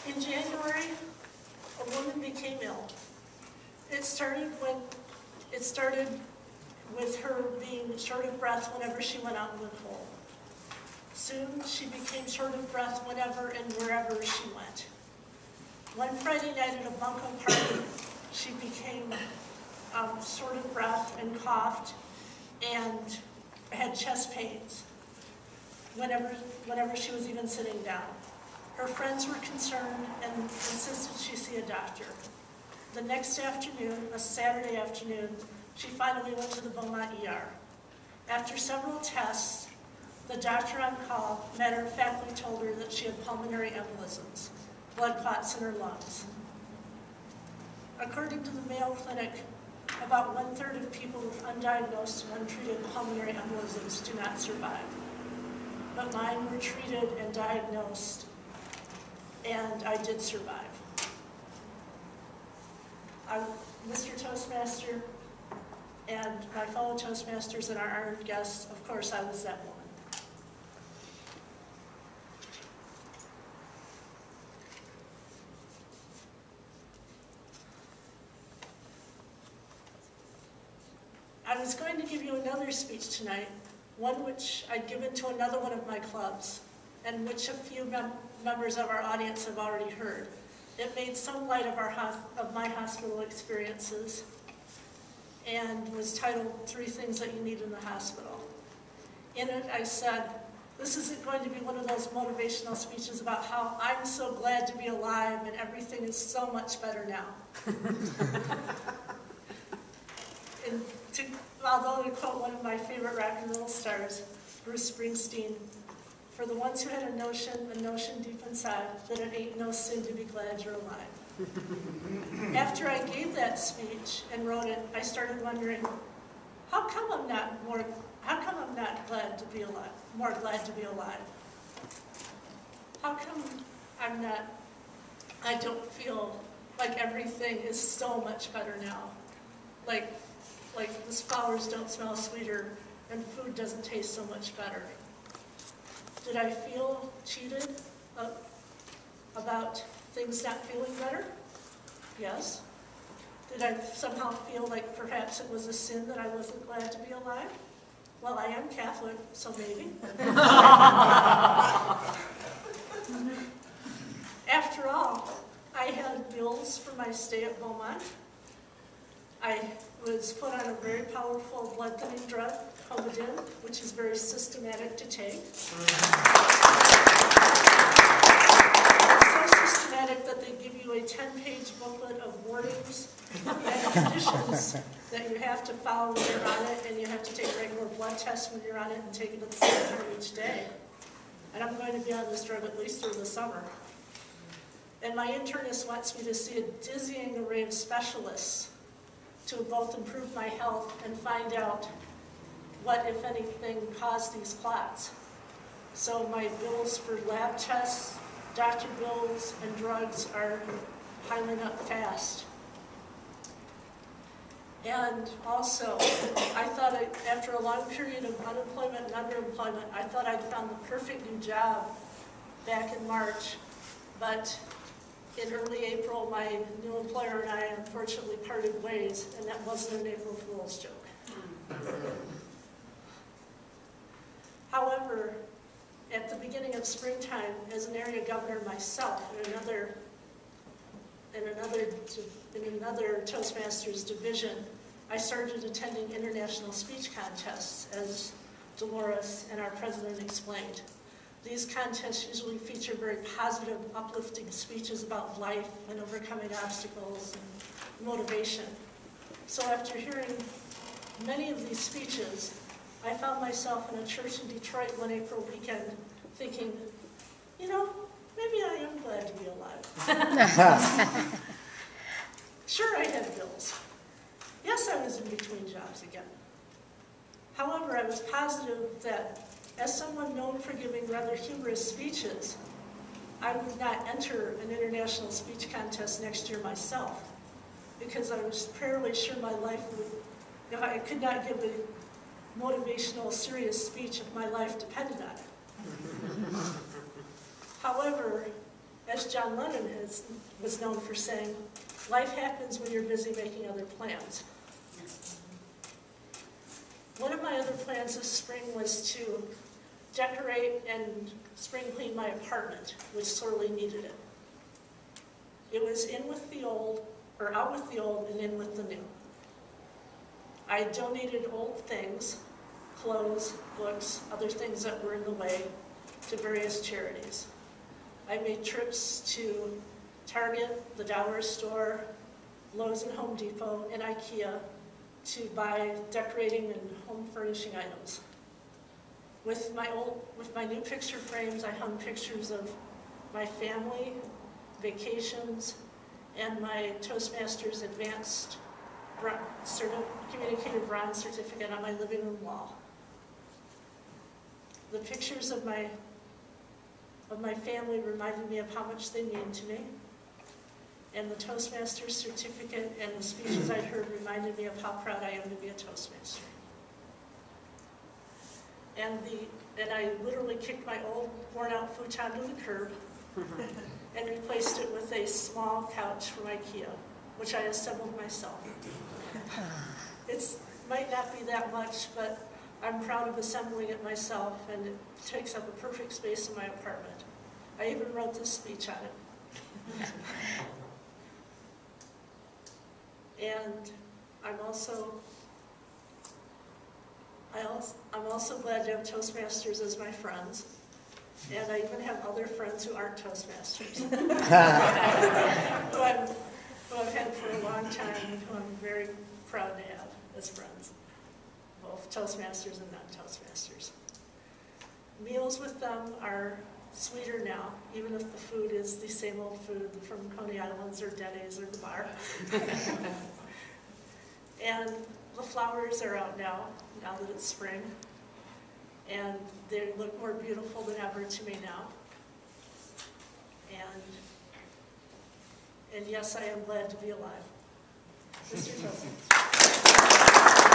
In January, a woman became ill. It started with her being short of breath whenever she went out in the cold. Soon, she became short of breath whenever and wherever she went. One Friday night at a bunco party, she became short of breath and coughed and had chest pains whenever she was even sitting down. Her friends were concerned and insisted she see a doctor. The next afternoon, a Saturday afternoon, she finally went to the Beaumont ER. After several tests, the doctor on call matter-of-factly told her that she had pulmonary embolisms, blood clots in her lungs. According to the Mayo Clinic, about 1/3 of people with undiagnosed and untreated pulmonary embolisms do not survive. But mine were treated and diagnosed, and I did survive. Mr. Toastmaster and my fellow Toastmasters and our honored guests, of course, I was that woman. I was going to give you another speech tonight, one which I'd given to another one of my clubs, and which a few members of our audience have already heard. It made some light of my hospital experiences and was titled 3 Things That You Need in the Hospital. In it, I said, this isn't going to be one of those motivational speeches about how I'm so glad to be alive and everything is so much better now. Although to quote one of my favorite rock and roll stars, Bruce Springsteen, for the ones who had a notion deep inside, that it ain't no sin to be glad you're alive. After I gave that speech and wrote it, I started wondering, how come I'm not glad to be alive, more glad to be alive? How come I don't feel like everything is so much better now? Like the flowers don't smell sweeter and food doesn't taste so much better. Did I feel cheated about things not feeling better? Yes. Did I somehow feel like perhaps it was a sin that I wasn't glad to be alive? Well, I am Catholic, so maybe. After all, I had bills for my stay at Beaumont. I was put on a very powerful blood-thinning drug, Covidin, which is very systematic to take. It's so systematic that they give you a 10-page booklet of warnings and conditions that you have to follow when you're on it, and you have to take regular blood tests when you're on it and take it at the same time each day. And I'm going to be on this drug at least through the summer. And my internist wants me to see a dizzying array of specialists to both improve my health and find out what, if anything, caused these clots. So my bills for lab tests, doctor bills, and drugs are piling up fast. And also, I thought after a long period of unemployment and underemployment, I thought I'd found the perfect new job back in March, but in early April, my new employer and I unfortunately parted ways, and that wasn't an April Fool's joke. However, at the beginning of springtime, as an area governor myself in another Toastmasters division, I started attending international speech contests, as Dolores and our president explained. These contests usually feature very positive, uplifting speeches about life and overcoming obstacles and motivation. So after hearing many of these speeches, I found myself in a church in Detroit one April weekend thinking, you know, maybe I am glad to be alive. Sure, I had bills. Yes, I was in between jobs again. However, I was positive that as someone known for giving rather humorous speeches, I would not enter an international speech contest next year myself, because I was fairly sure my life would, I could not give a motivational, serious speech if my life depended on it. However, As John Lennon was known for saying, life happens when you're busy making other plans. One of my other plans this spring was to decorate and spring clean my apartment, which sorely needed it. It was in with the old, or out with the old and in with the new. I donated old things, clothes, books, other things that were in the way, to various charities. I made trips to Target, the Dollar Store, Lowe's and Home Depot, and IKEA to buy decorating and home furnishing items. With my new picture frames, I hung pictures of my family, vacations, and my Toastmasters Advanced Communicative Bronze Certificate on my living room wall. The pictures of my family reminded me of how much they mean to me, and the Toastmasters certificate and the speeches I'd heard reminded me of how proud I am to be a Toastmaster. And I literally kicked my old worn-out futon to the curb and replaced it with a small couch from IKEA, which I assembled myself. It might not be that much, but I'm proud of assembling it myself, and it takes up a perfect space in my apartment. I even wrote this speech on it. And I'm also glad to have Toastmasters as my friends. And I even have other friends who aren't Toastmasters, who I've had for a long time and who I'm very proud to have as friends, both Toastmasters and non-Toastmasters. Meals with them are sweeter now, even if the food is the same old food from Coney Islands or Denny's or the bar. And the flowers are out now that it's spring. And they look more beautiful than ever to me now. And yes, I am glad to be alive. Mr. Toastmaster.